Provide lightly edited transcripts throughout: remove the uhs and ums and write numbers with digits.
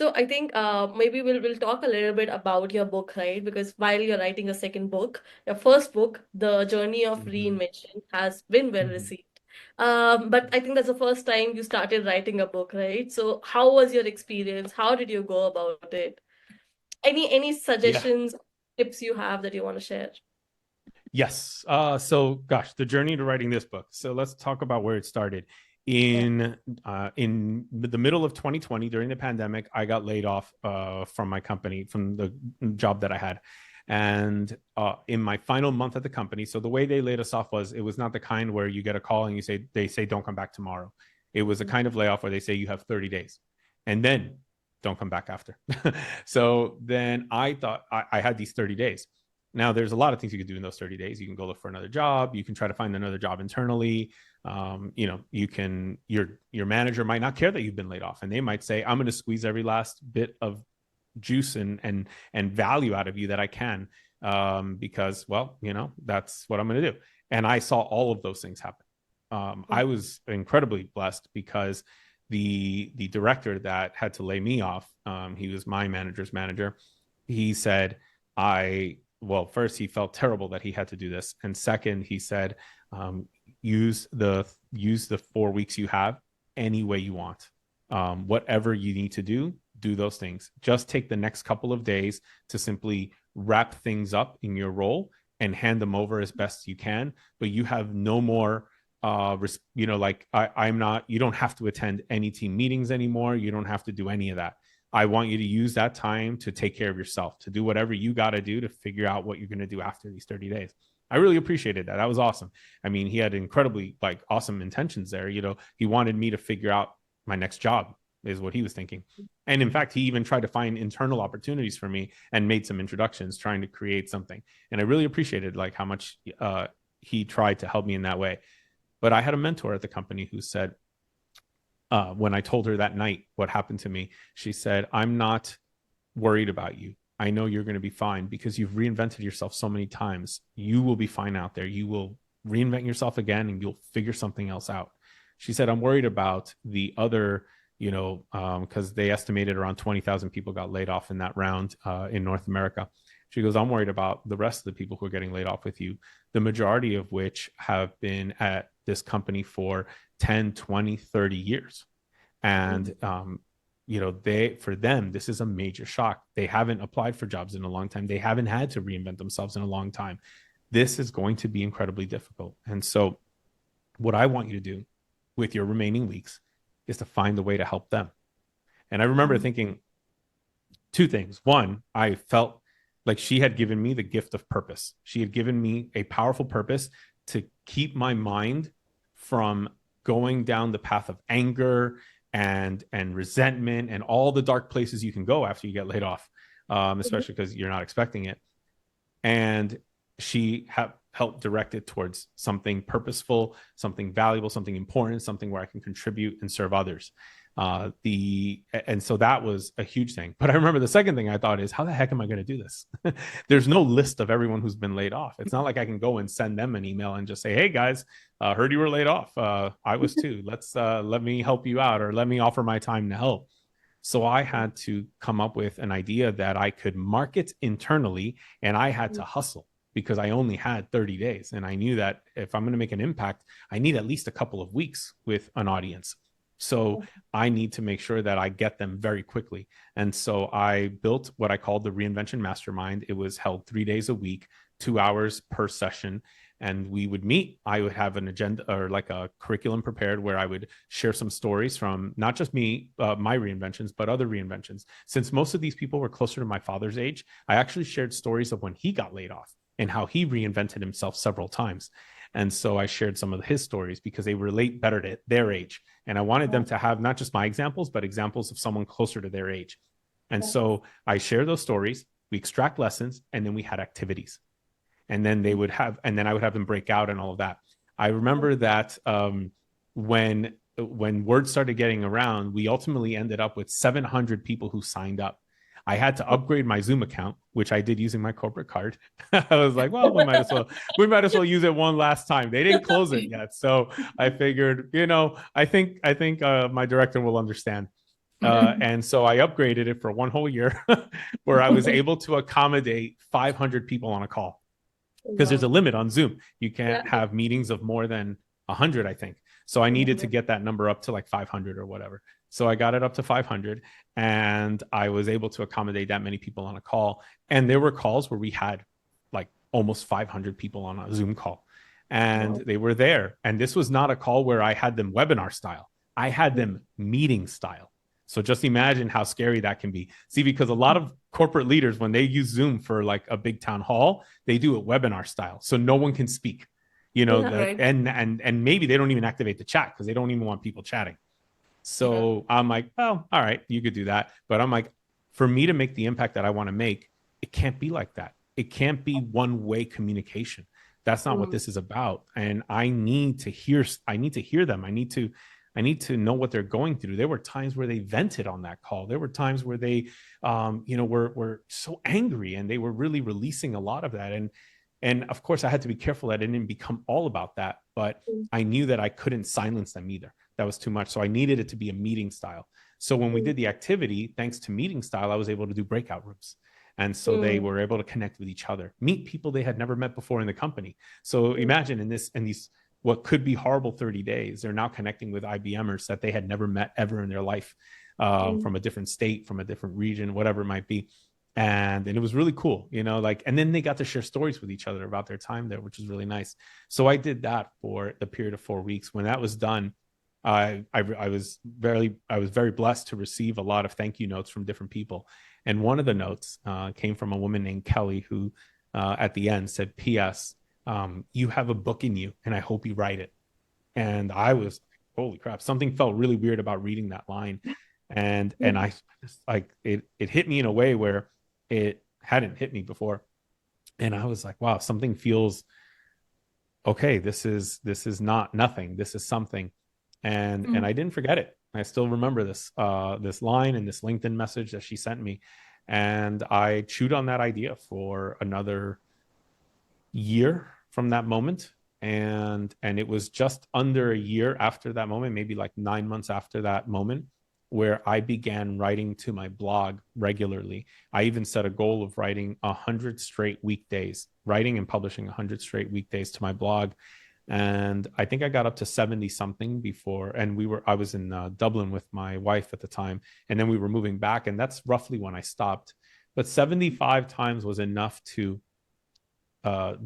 So I think maybe we'll talk a little bit about your book, right? Because while you're writing a second book, your first book, The Journey of Hmm. Reinvention, has been well Hmm. received. But I think that's the first time you started writing a book, right? So how was your experience? How did you go about it? Any Yeah. suggestions, tips you have that you want to share? Yes. So, gosh, the journey to writing this book. So let's talk about where it started. Yeah. In the middle of 2020, during the pandemic, I got laid off from my company, from the job that I had. And in my final month at the company, so the way they laid us off was, it was not the kind where you get a call and they say don't come back tomorrow. It was a kind of layoff where they say you have 30 days, and then don't come back after. So then I thought I had these 30 days. Now, there's a lot of things you can do in those 30 days. You can go look for another job. You can try to find another job internally. You can, your manager might not care that you've been laid off, and they might say, I'm going to squeeze every last bit of juice and value out of you that I can, because, well, that's what I'm going to do. And I saw all of those things happen. I was incredibly blessed because the director that had to lay me off, he was my manager's manager. He said, I well, first, he felt terrible that he had to do this, and second, he said, um, use the 4 weeks you have any way you want. Whatever you need to do those things. Just take the next couple of days to simply wrap things up in your role and hand them over as best you can. But you have no more, like, I'm not, you don't have to attend any team meetings anymore. You don't have to do any of that. I want you to use that time to take care of yourself, to do whatever you got to do to figure out what you're going to do after these 30 days. I really appreciated that. That was awesome. I mean, he had incredibly like awesome intentions there. He wanted me to figure out my next job, is what he was thinking. And in fact, he even tried to find internal opportunities for me and made some introductions, trying to create something. And I really appreciated like how much he tried to help me in that way. But I had a mentor at the company who said, when I told her that night what happened to me, she said, I'm not worried about you. I know you're going to be fine because you've reinvented yourself so many times. You will be fine out there. You will reinvent yourself again and you'll figure something else out. She said, I'm worried about the other, because they estimated around 20,000 people got laid off in that round in North America. She goes, I'm worried about the rest of the people who are getting laid off with you, the majority of which have been at this company for 10, 20, 30 years. And, for them, this is a major shock. They haven't applied for jobs in a long time. They haven't had to reinvent themselves in a long time. This is going to be incredibly difficult. And so, what I want you to do with your remaining weeks is to find a way to help them. And I remember thinking two things. One, I felt like she had given me the gift of purpose. She had given me a powerful purpose to keep my mind from going down the path of anger and resentment and all the dark places you can go after you get laid off, especially because you're not expecting it. And she helped direct it towards something purposeful, something valuable, something important, something where I can contribute and serve others. And so that was a huge thing. But I remember the second thing I thought is, how the heck am I going to do this? There's no list of everyone who's been laid off. It's not like I can go and send them an email and just say, hey guys, heard you were laid off. I was too. Let me help you out, or let me offer my time to help. So I had to come up with an idea that I could market internally, and I had to hustle because I only had 30 days. And I knew that if I'm going to make an impact, I need at least a couple of weeks with an audience. So I need to make sure that I get them very quickly. And so I built what I called the Reinvention Mastermind. It was held 3 days a week, 2 hours per session. And we would meet. I would have an agenda or like a curriculum prepared where I would share some stories from not just me, my reinventions, but other reinventions. Since most of these people were closer to my father's age, I actually shared stories of when he got laid off and how he reinvented himself several times. And so I shared some of his stories because they relate better to their age. And I wanted them to have not just my examples, but examples of someone closer to their age. And so I share those stories, we extract lessons, and then we had activities. And then I would have them break out and all of that. I remember that when word started getting around, we ultimately ended up with 700 people who signed up. I had to upgrade my Zoom account, which I did using my corporate card. I was like, well, we might as well use it one last time. They didn't close it yet, so I figured, I think my director will understand. And so I upgraded it for one whole year where I was able to accommodate 500 people on a call because there's a Wow. limit on Zoom. You Yeah. can't have meetings of more than 100, I think. So I needed to Mhm. get that number up to like 500 or whatever. So I got it up to 500 and I was able to accommodate that many people on a call. And there were calls where we had like almost 500 people on a Zoom call and Wow. they were there. And this was not a call where I had them webinar style, I had them meeting style. So just imagine how scary that can be. See, because a lot of corporate leaders, when they use Zoom for like a big town hall, they do it webinar style. So no one can speak, Yeah, that right. and maybe they don't even activate the chat because they don't even want people chatting. Yeah. So I'm like, well, all right, you could do that. But I'm like, for me to make the impact that I want to make, it can't be like that. It can't be one way communication. That's not what Mm. this is about. And I need to hear them. I need to know what they're going through. There were times where they vented on that call. There were times where they, were so angry and they were really releasing a lot of that. And of course, I had to be careful that it didn't become all about that. But Mm. I knew that I couldn't silence them either. That was too much. So I needed it to be a meeting style. So when we Mm. did the activity, thanks to meeting style, I was able to do breakout rooms. And so they Mm. were able to connect with each other, meet people they had never met before in the company. So Mm. imagine in these what could be horrible 30 days, they're now connecting with IBMers that they had never met ever in their life, Mm. from a different state, from a different region, whatever it might be. And it was really cool, like, and then they got to share stories with each other about their time there, which was really nice. So I did that for the period of 4 weeks. When that was done, I was very blessed to receive a lot of thank you notes from different people, and one of the notes came from a woman named Kelly who, at the end, said, "P.S. You have a book in you, and I hope you write it." And I was, holy crap! Something felt really weird about reading that line, and Mm. I just, like, it hit me in a way where it hadn't hit me before, and I was like, wow, something feels okay. This is not nothing. This is something, and Mm. I didn't forget it. I still remember this line and this LinkedIn message that she sent me, and I chewed on that idea for another year from that moment. And it was just under a year after that moment, maybe like 9 months after that moment, where I began writing to my blog regularly. I even set a goal of writing 100 straight weekdays, writing and publishing 100 straight weekdays to my blog. And I think I got up to 70 something before. And I was in Dublin with my wife at the time. And then we were moving back. And that's roughly when I stopped. But 75 times was enough to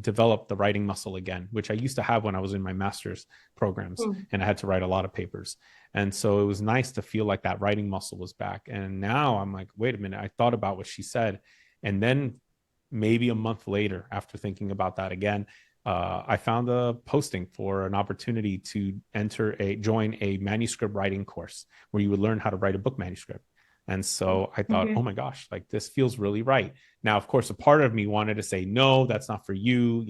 develop the writing muscle again, which I used to have when I was in my master's programs Mm. and I had to write a lot of papers. And so it was nice to feel like that writing muscle was back. And now I'm like, wait a minute, I thought about what she said. And then maybe a month later, after thinking about that again, I found a posting for an opportunity to join a manuscript writing course where you would learn how to write a book manuscript. And so I thought, oh Okay. my gosh, like this feels really right. Now, of course, a part of me wanted to say, no, that's not for you.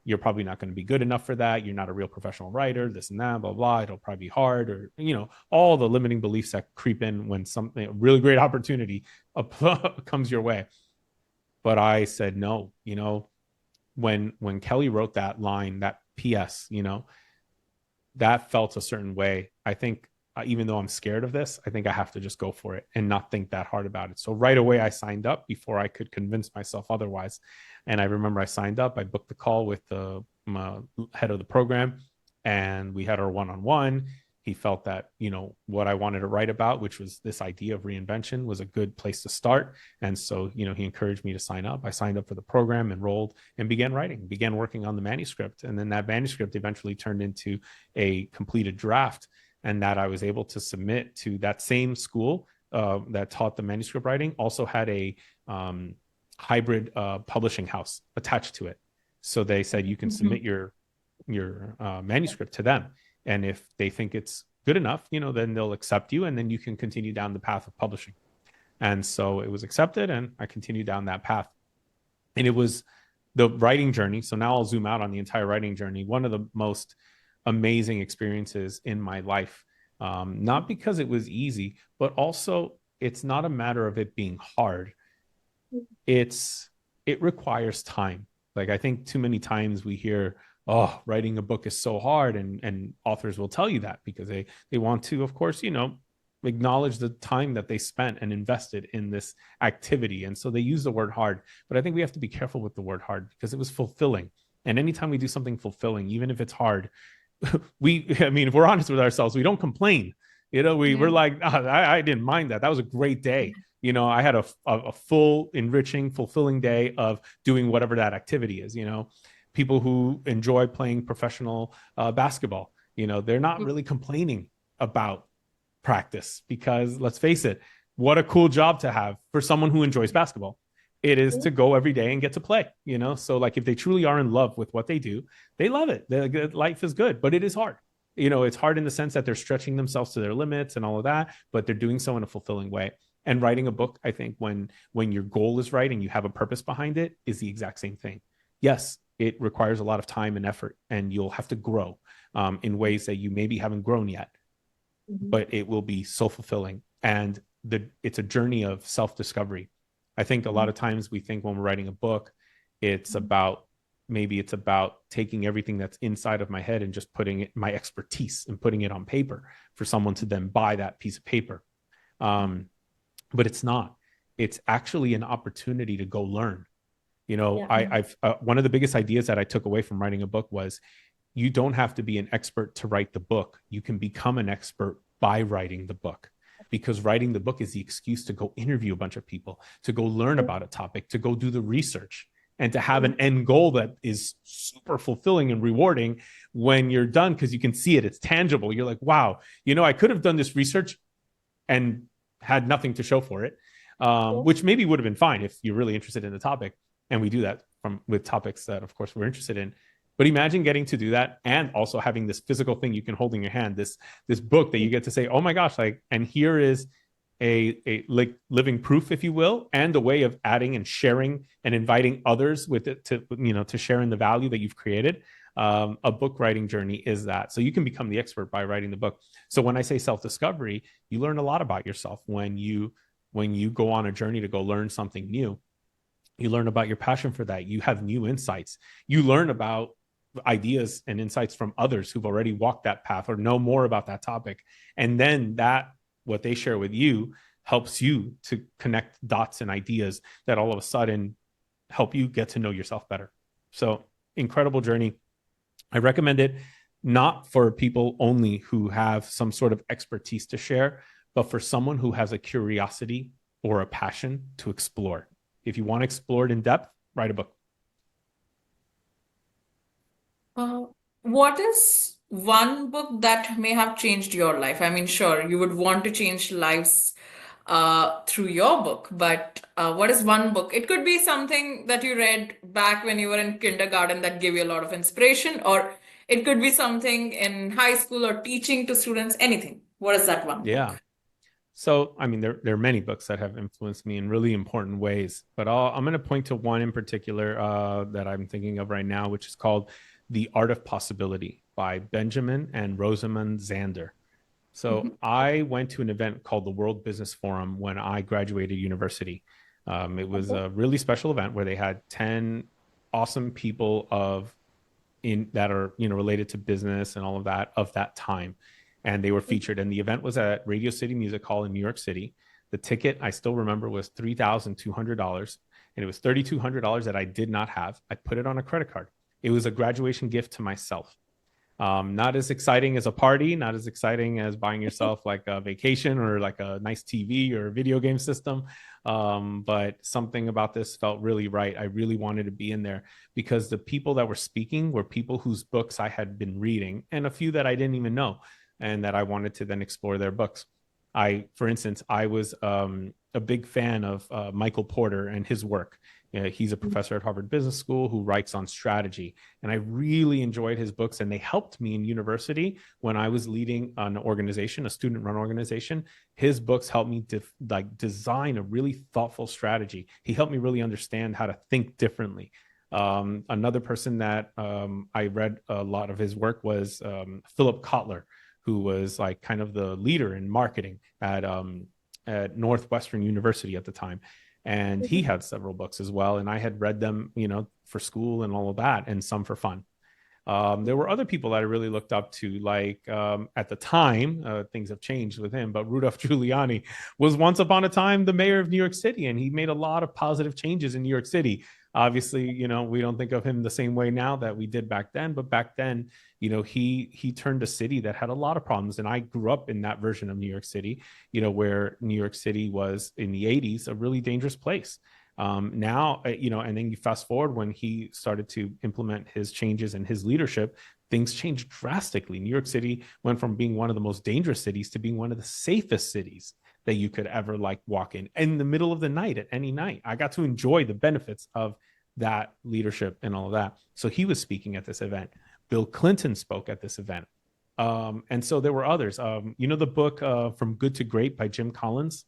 You're probably not going to be good enough for that. You're not a real professional writer, this and that, blah, blah. It'll probably be hard, or, all the limiting beliefs that creep in when something, a really great opportunity comes your way. But I said, no, when Kelly wrote that line, that PS, that felt a certain way. I think, even though I'm scared of this, I think I have to just go for it and not think that hard about it. So right away, I signed up before I could convince myself otherwise. And I remember I signed up, I booked the call with the head of the program, and we had our one-on-one. He felt that, what I wanted to write about, which was this idea of reinvention, was a good place to start. And so, he encouraged me to sign up. I signed up for the program, enrolled, and began working on the manuscript. And then that manuscript eventually turned into a completed draft, and that I was able to submit to that same school that taught the manuscript writing, also had a hybrid publishing house attached to it. So they said you can Mhm. submit your manuscript to them, and if they think it's good enough, then they'll accept you, and then you can continue down the path of publishing. And so it was accepted, and I continued down that path. And it was the writing journey. So now I'll zoom out on the entire writing journey. One of the most amazing experiences in my life. Not because it was easy, but also it's not a matter of it being hard. It requires time. Like, I think too many times we hear, oh, writing a book is so hard, and authors will tell you that because they want to, of course, acknowledge the time that they spent and invested in this activity. And so they use the word hard, but I think we have to be careful with the word hard because it was fulfilling. And anytime we do something fulfilling, even if it's hard, I mean, if we're honest with ourselves, we don't complain. We're Yeah. like, oh, I didn't mind that. That was a great day. I had a full, enriching, fulfilling day of doing whatever that activity is. People who enjoy playing professional basketball, they're not really complaining about practice because let's face it, what a cool job to have for someone who enjoys basketball. It is to go every day and get to play, So like if they truly are in love with what they do, they love it. Life is good, but it is hard. It's hard in the sense that they're stretching themselves to their limits and all of that, but they're doing so in a fulfilling way. And writing a book, I think when your goal is right and you have a purpose behind it, is the exact same thing. Yes, it requires a lot of time and effort, and you'll have to grow in ways that you maybe haven't grown yet, but it will be so fulfilling. And it's a journey of self-discovery. I think a lot of times we think when we're writing a book, it's about taking everything that's inside of my head and just putting it, my expertise, and putting it on paper for someone to then buy that piece of paper. But it's not. It's actually an opportunity to go learn. I've one of the biggest ideas that I took away from writing a book was you don't have to be an expert to write the book. You can become an expert by writing the book, because writing the book is the excuse to go interview a bunch of people, to go learn about a topic, to go do the research, and to have an end goal that is super fulfilling and rewarding when you're done, because you can see it. It's tangible. You're like, wow, I could have done this research and had nothing to show for it, which maybe would have been fine if you're really interested in the topic. And we do that with topics that, of course, we're interested in. But imagine getting to do that and also having this physical thing you can hold in your hand, this book that you get to say, oh my gosh, and here is a like living proof, if you will, and a way of adding and sharing and inviting others with it to share in the value that you've created. A book writing journey is that. So you can become the expert by writing the book. So when I say self-discovery, you learn a lot about yourself when you go on a journey to go learn something new. You learn about your passion for that. You have new insights. You learn about ideas and insights from others who've already walked that path or know more about that topic. And then what they share with you helps you to connect dots and ideas that all of a sudden help you get to know yourself better. So incredible journey. I recommend it not for people only who have some sort of expertise to share, but for someone who has a curiosity or a passion to explore. If you want to explore it in depth, write a book. What is one book that may have changed your life? I mean, sure, you would want to change lives through your book, but what is one book? It could be something that you read back when you were in kindergarten that gave you a lot of inspiration, or it could be something in high school or teaching to students, anything. What is that one Yeah. book? So, I mean, there are many books that have influenced me in really important ways, but I'm going to point to one in particular that I'm thinking of right now, which is called The Art of Possibility by Benjamin and Rosamund Zander. So I went to an event called the World Business Forum when I graduated university. It was a really special event where they had 10 awesome people that are related to business and all of that time, and they were featured. And the event was at Radio City Music Hall in New York City. The ticket, I still remember, was $3,200, and it was $3,200 that I did not have. I put it on a credit card. It was a graduation gift to myself. Not as exciting as a party, not as exciting as buying yourself like a vacation or like a nice TV or a video game system. But something about this felt really right. I really wanted to be in there because the people that were speaking were people whose books I had been reading, and a few that I didn't even know, and that I wanted to then explore their books. For instance, I was a big fan of Michael Porter and his work. He's a professor at Harvard Business School who writes on strategy. And I really enjoyed his books, and they helped me in university when I was leading an organization, a student-run organization. His books helped me design a really thoughtful strategy. He helped me really understand how to think differently. Another person that I read a lot of his work was Philip Kotler, who was like kind of the leader in marketing at Northwestern University at the time. And he had several books as well. And I had read them, for school and all of that, and some for fun. There were other people that I really looked up to, like at the time, things have changed with him, but Rudolph Giuliani was once upon a time the mayor of New York City, and he made a lot of positive changes in New York City. Obviously, we don't think of him the same way now that we did back then, but back then, he turned a city that had a lot of problems. And I grew up in that version of New York City, where New York City was in the 80s a really dangerous place. Now, and then you fast forward when he started to implement his changes and his leadership, things changed drastically. New York City went from being one of the most dangerous cities to being one of the safest cities that you could ever walk in the middle of the night, at any night. I got to enjoy the benefits of that leadership and all of that. So he was speaking at this event. Bill Clinton spoke at this event. And so there were others. The book From Good to Great by Jim Collins.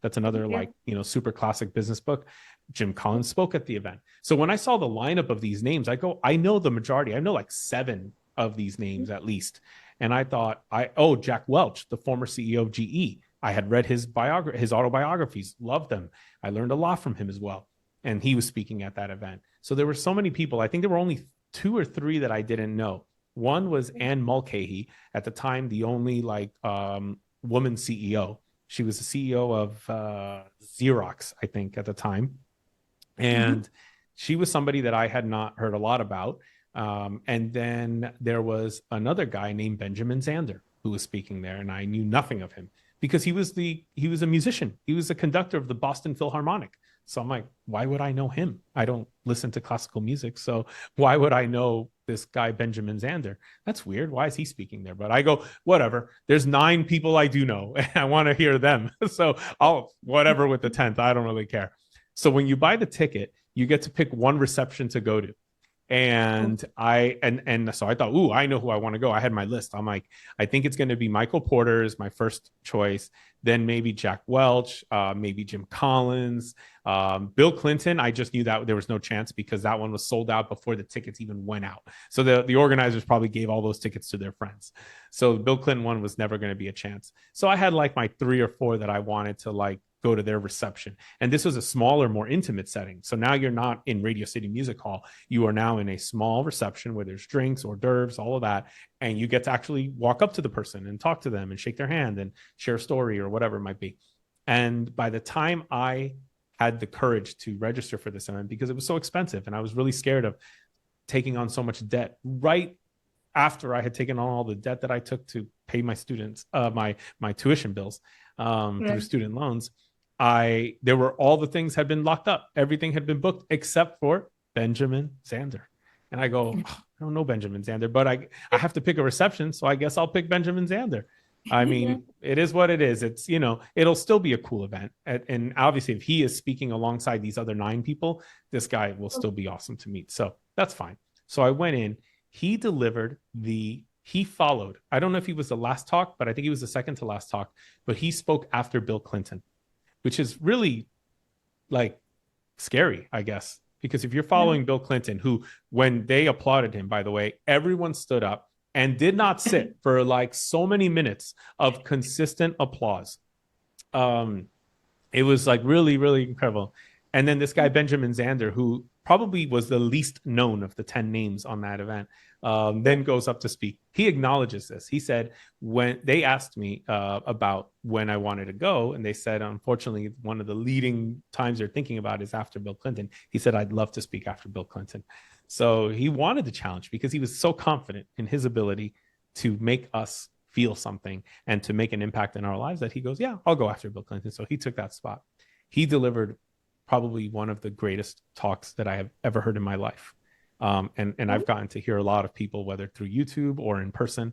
That's another super classic business book. Jim Collins spoke at the event. So when I saw the lineup of these names, I know the majority. I know 7 of these names at least. And I thought, Jack Welch, the former CEO of GE. I had read his autobiographies, loved them. I learned a lot from him as well. And he was speaking at that event. So there were so many people. I think there were only 2 or 3 that I didn't know. One was Anne Mulcahy, at the time, the only woman CEO. She was the CEO of Xerox, I think, at the time. And she was somebody that I had not heard a lot about. And then there was another guy named Benjamin Zander who was speaking there, and I knew nothing of him because he was a musician. He was a conductor of the Boston Philharmonic. So I'm like, why would I know him? I don't listen to classical music. So why would I know this guy, Benjamin Zander? That's weird. Why is he speaking there? But I go, whatever. There's 9 people I do know, and I want to hear them. So whatever with the 10th. I don't really care. So when you buy the ticket, you get to pick one reception to go to. And so I thought, I know who I want to go. I had my list. I'm like, I think it's going to be Michael Porter is my first choice. Then maybe Jack Welch, maybe Jim Collins, Bill Clinton. I just knew that there was no chance because that one was sold out before the tickets even went out. So the organizers probably gave all those tickets to their friends. So the Bill Clinton one was never going to be a chance. So I had my 3 or 4 that I wanted to go to their reception. And this was a smaller, more intimate setting. So now you're not in Radio City Music Hall. You are now in a small reception where there's drinks, hors d'oeuvres, all of that. And you get to actually walk up to the person and talk to them and shake their hand and share a story or whatever it might be. And by the time I had the courage to register for this event, because it was so expensive and I was really scared of taking on so much debt right after I had taken on all the debt that I took to pay my students, my tuition bills through student loans. There were all the things had been locked up. Everything had been booked except for Benjamin Zander. And I go, I don't know Benjamin Zander, but I have to pick a reception. So I guess I'll pick Benjamin Zander. I mean, it is what it is. It's, it'll still be a cool event. And obviously if he is speaking alongside these other 9 people, this guy will still be awesome to meet. So that's fine. So I went in, he followed. I don't know if he was the last talk, but I think he was the second to last talk, but he spoke after Bill Clinton, which is really scary, I guess, because if you're following Bill Clinton, who, when they applauded him, by the way, everyone stood up and did not sit for so many minutes of consistent applause. It was really, really incredible. And then this guy, Benjamin Zander, who probably was the least known of the 10 names on that event, then goes up to speak. He acknowledges this. He said, when they asked me about when I wanted to go, and they said, unfortunately, one of the leading times they're thinking about is after Bill Clinton. He said, I'd love to speak after Bill Clinton. So he wanted the challenge because he was so confident in his ability to make us feel something and to make an impact in our lives that he goes, yeah, I'll go after Bill Clinton. So he took that spot. He delivered probably one of the greatest talks that I have ever heard in my life. And I've gotten to hear a lot of people, whether through YouTube or in person,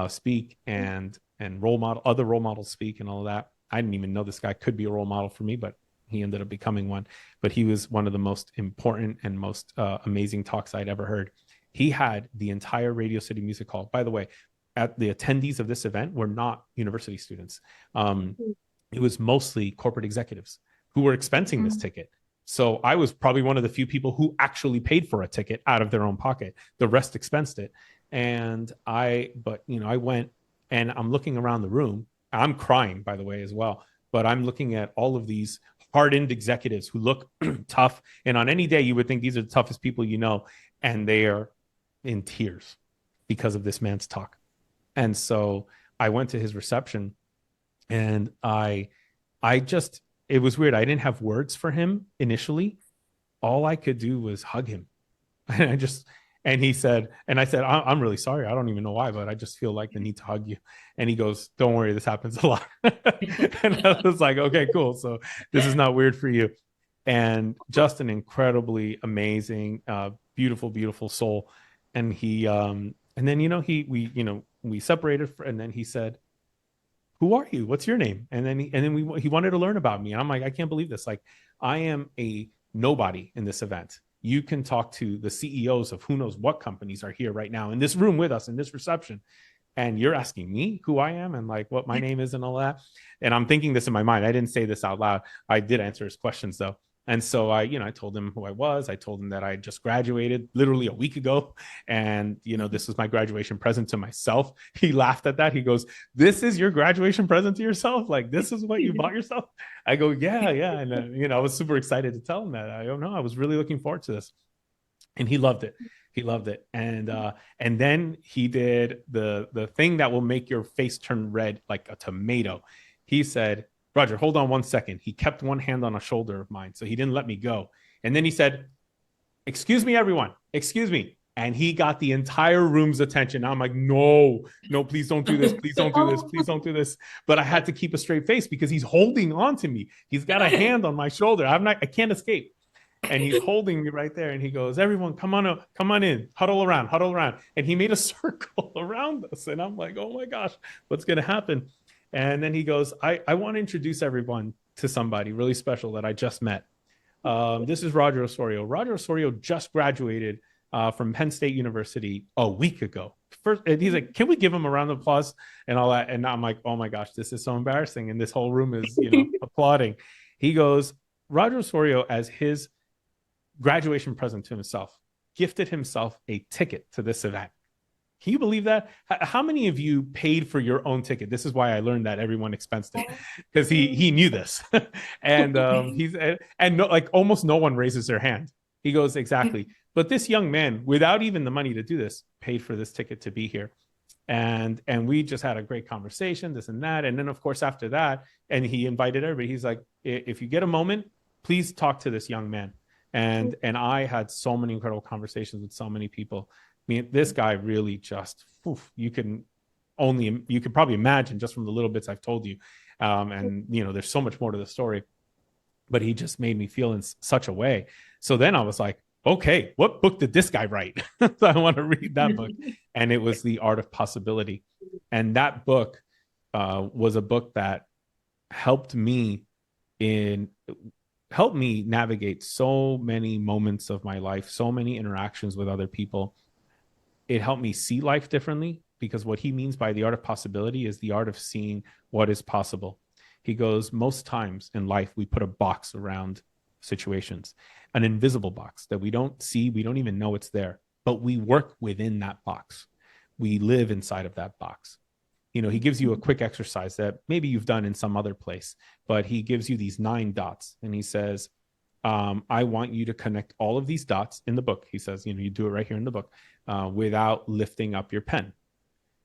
speak and other role models speak and all of that. I didn't even know this guy could be a role model for me, but he ended up becoming one. But he was one of the most important and most amazing talks I'd ever heard. He had the entire Radio City Music Hall. By the way, the attendees of this event were not university students. It was mostly corporate executives who were expensing this ticket. So I was probably one of the few people who actually paid for a ticket out of their own pocket. The rest expensed it. And I went and I'm looking around the room. I'm crying, by the way, as well. But I'm looking at all of these hardened executives who look tough. And on any day, you would think these are the toughest people you know. And they are in tears. because of this man's talk. And so I went to his reception, and I just, it was weird. I didn't have words for him initially. All I could do was hug him. And I just, and he said, and I said, I'm really sorry. I don't even know why, but I just feel like the need to hug you. And he goes, don't worry, this happens a lot. And I was like, okay, cool. So this is not weird for you. And just an incredibly amazing, beautiful, beautiful soul. And and then, we separated, and then he said, who are you? What's your name? And then he wanted to learn about me. And I'm like, I can't believe this. Like, I am a nobody in this event. You can talk to the CEOs of who knows what companies are here right now in this room with us in this reception. And you're asking me who I am and like what my name is and all that. And I'm thinking this in my mind. I didn't say this out loud. I did answer his questions though. And so I told him who I was. I told him that I just graduated literally a week ago. And, this was my graduation present to myself. He laughed at that. He goes, this is your graduation present to yourself? Like, this is what you bought yourself? I go, yeah. And, I was super excited to tell him that. I don't know. I was really looking forward to this. And he loved it. He loved it. And then he did the thing that will make your face turn red like a tomato. He said, Roger, hold on 1 second. He kept one hand on a shoulder of mine, so he didn't let me go. And then he said, excuse me, everyone. Excuse me. And he got the entire room's attention. I'm like, no, please don't do this. Please don't do this. Please don't do this. But I had to keep a straight face because he's holding on to me. He's got a hand on my shoulder. I can't escape. And he's holding me right there. And he goes, everyone, come on in, huddle around. And he made a circle around us. And I'm like, oh my gosh, what's going to happen? And then he goes, I want to introduce everyone to somebody really special that I just met. This is Roger Osario. Roger Osario just graduated from Penn State University a week ago. First, and he's like, can we give him a round of applause and all that? And I'm like, oh my gosh, this is so embarrassing. And this whole room is, applauding. He goes, Roger Osario, as his graduation present to himself, gifted himself a ticket to this event. Can you believe that? How many of you paid for your own ticket? This is why I learned that everyone expensed it, because he knew this. And almost no one raises their hand. He goes, exactly. But this young man, without even the money to do this, paid for this ticket to be here. And we just had a great conversation, this and that. And then of course, after that, and he invited everybody, he's like, if you get a moment, please talk to this young man. And I had so many incredible conversations with so many people. I mean, this guy really just, you could probably imagine just from the little bits I've told you. And, there's so much more to the story, but he just made me feel in such a way. So then I was like, okay, what book did this guy write? So I want to read that book. And it was The Art of Possibility. And that book was a book that helped me navigate so many moments of my life, so many interactions with other people. It helped me see life differently, because what he means by the art of possibility is the art of seeing what is possible. He goes, most times in life, we put a box around situations, an invisible box that we don't see. We don't even know it's there, but we work within that box. We live inside of that box. He gives you a quick exercise that maybe you've done in some other place, but he gives you these 9 dots and he says, I want you to connect all of these dots in the book. He says, you do it right here in the book without lifting up your pen.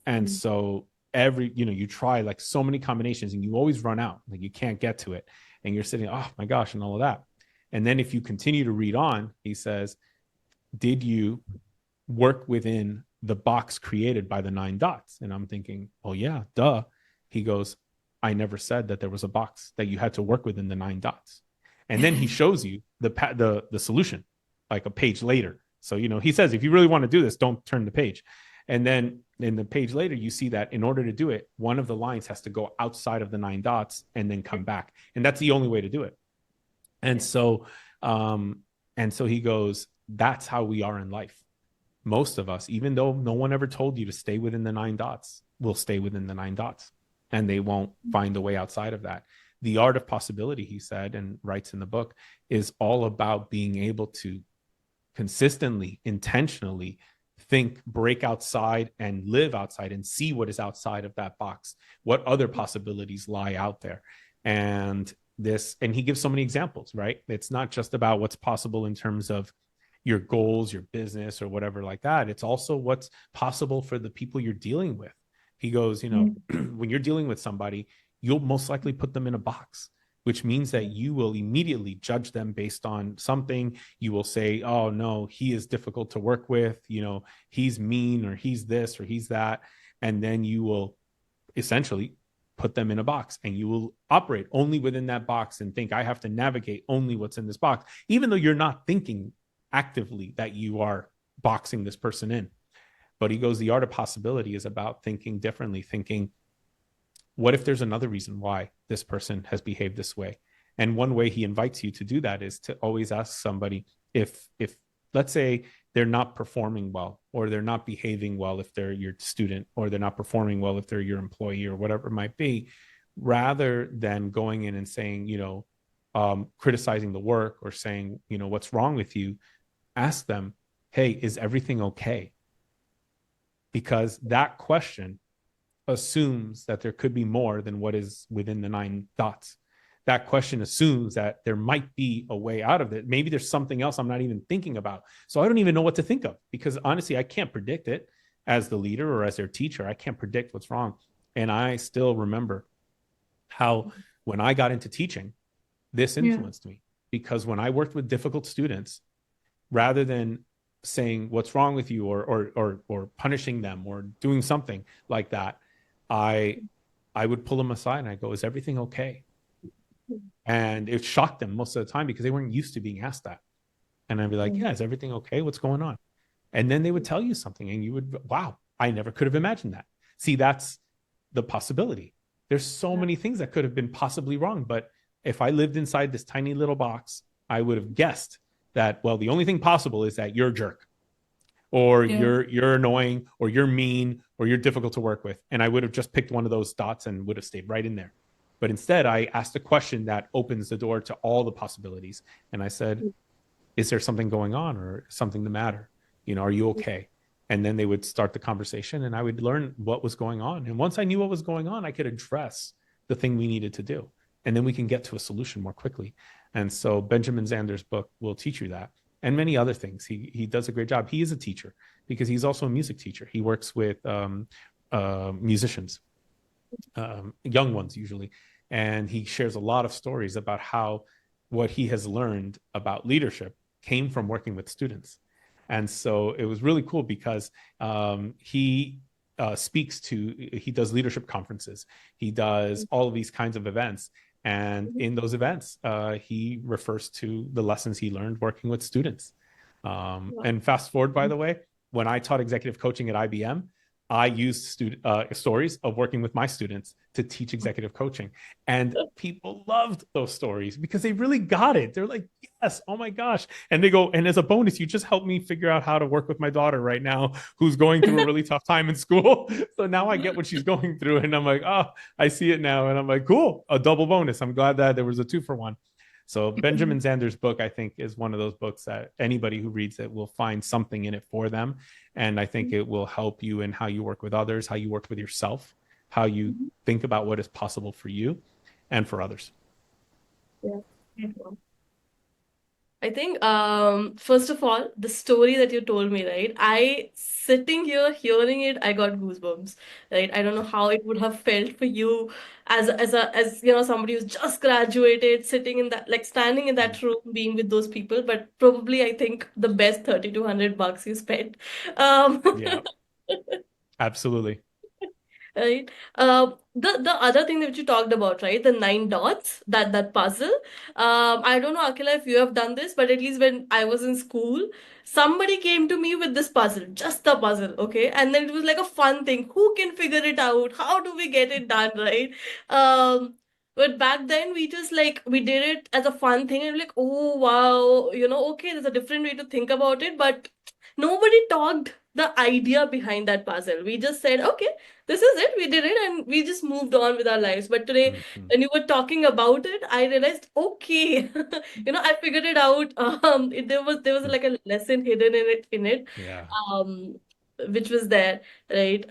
And so you try like so many combinations and you always run out, like you can't get to it. And you're sitting, oh my gosh, and all of that. And then if you continue to read on, he says, did you work within the box created by the 9 dots? And I'm thinking, oh yeah, duh. He goes, I never said that there was a box that you had to work within the 9 dots. And then he shows you the solution like a page later. So, he says, if you really want to do this, don't turn the page. And then in the page later, you see that in order to do it, one of the lines has to go outside of the 9 dots and then come back. And that's the only way to do it. And so he goes, that's how we are in life. Most of us, even though no one ever told you to stay within the 9 dots, will stay within the 9 dots and they won't find a way outside of that. The art of possibility, he said, and writes in the book, is all about being able to consistently, intentionally think, break outside and live outside and see what is outside of that box, what other possibilities lie out there. And he gives so many examples, right? It's not just about what's possible in terms of, your goals, your business, or whatever like that. It's also what's possible for the people you're dealing with. He goes, when you're dealing with somebody, you'll most likely put them in a box, which means that you will immediately judge them based on something. You will say, oh no, he is difficult to work with, he's mean, or he's this or he's that. And then you will essentially put them in a box, and you will operate only within that box and think, I have to navigate only what's in this box, even though you're not thinking actively that you are boxing this person in. But he goes, the art of possibility is about thinking differently, thinking, what if there's another reason why this person has behaved this way? And one way he invites you to do that is to always ask somebody, if let's say they're not performing well, or they're not behaving well if they're your student, or they're not performing well if they're your employee, or whatever it might be, rather than going in and saying, criticizing the work, or saying, what's wrong with you, ask them, hey, is everything okay? Because that question assumes that there could be more than what is within the 9 dots. That question assumes that there might be a way out of it. Maybe there's something else I'm not even thinking about. So I don't even know what to think of, because honestly, I can't predict it as the leader or as their teacher. I can't predict what's wrong. And I still remember how when I got into teaching, this influenced me, because when I worked with difficult students, rather than saying what's wrong with you, or punishing them, or doing something like that, I would pull them aside and I go, is everything okay? And it shocked them most of the time, because they weren't used to being asked that. And I'd be like, yeah, is everything okay? What's going on? And then they would tell you something, and you would, wow, I never could have imagined that. See, that's the possibility. There's so many things that could have been possibly wrong. But if I lived inside this tiny little box, I would have guessed that, well, the only thing possible is that you're a jerk, or you're annoying, or you're mean, or you're difficult to work with. And I would have just picked one of those dots and would have stayed right in there. But instead, I asked a question that opens the door to all the possibilities. And I said, is there something going on, or something the matter? Are you okay? And then they would start the conversation, and I would learn what was going on. And once I knew what was going on, I could address the thing we needed to do. And then we can get to a solution more quickly. And so Benjamin Zander's book will teach you that, and many other things. He does a great job. He is a teacher, because he's also a music teacher. He works with musicians, young ones usually. And he shares a lot of stories about how what he has learned about leadership came from working with students. And so it was really cool, because he he does leadership conferences. He does all of these kinds of events. And in those events, he refers to the lessons he learned working with students. And fast forward, by the way, when I taught executive coaching at IBM, I used stories of working with my students to teach executive coaching. And people loved those stories, because they really got it. They're like, yes, oh my gosh. And they go, and as a bonus, you just helped me figure out how to work with my daughter right now, who's going through a really tough time in school. So now I get what she's going through. And I'm like, oh, I see it now. And I'm like, cool, a double bonus. I'm glad that there was a 2-for-1. So Benjamin Zander's book, I think, is one of those books that anybody who reads it will find something in it for them. And I think it will help you in how you work with others, how you work with yourself, how you think about what is possible for you and for others. Yeah. I think, first of all, the story that you told me, right? I sitting here hearing it, I got goosebumps, right? I don't know how it would have felt for you as somebody who's just graduated, sitting in that, like standing in that room, being with those people. But probably, I think the best $3,200 you spent. Yeah, absolutely. Right. The other thing that you talked about, right? The 9 dots, that puzzle. I don't know, Akila, if you have done this, but at least when I was in school, somebody came to me with this puzzle, just the puzzle, okay? And then it was like a fun thing. Who can figure it out? How do we get it done, right? But back then we just like we did it as a fun thing, and we're like, oh wow, okay, there's a different way to think about it, but nobody talked the idea behind that puzzle. We just said, okay, this is it, we did it, and we just moved on with our lives. But today, when you were talking about it, I realized, okay, I figured it out. There was like a lesson hidden in it, Yeah. um, which was there, right?